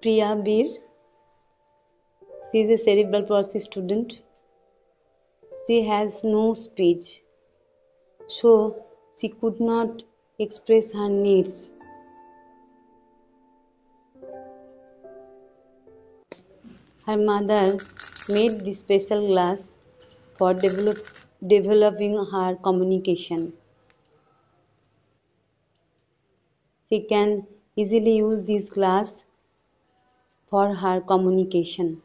Priya Bir. She is a cerebral palsy student. She has no speech, so she could not express her needs. Her mother made this special glass for developing her communication. She can easily use this glass for her communication.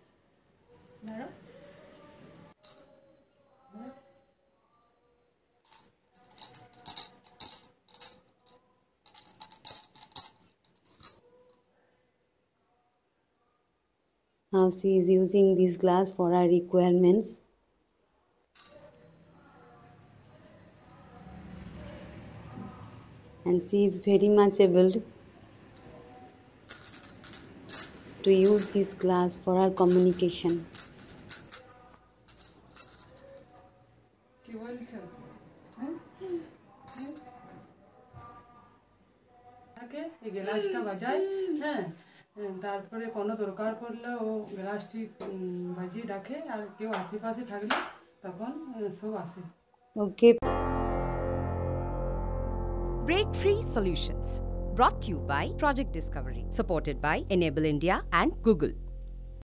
Now she is using this glass for her requirements. And she is very much able to use this glass for her communication. এই গ্লাসটা বাজায়, হ্যাঁ, তারপরে কোনো দরকার পড়লে ও গ্লাসটি বাজিয়ে রাখে, আর কেউ আশেপাশে থাকলে তখন সব আসে। Okay. Breakfreesolutions, brought to you by Project Discovery, supported by Enable India and Google.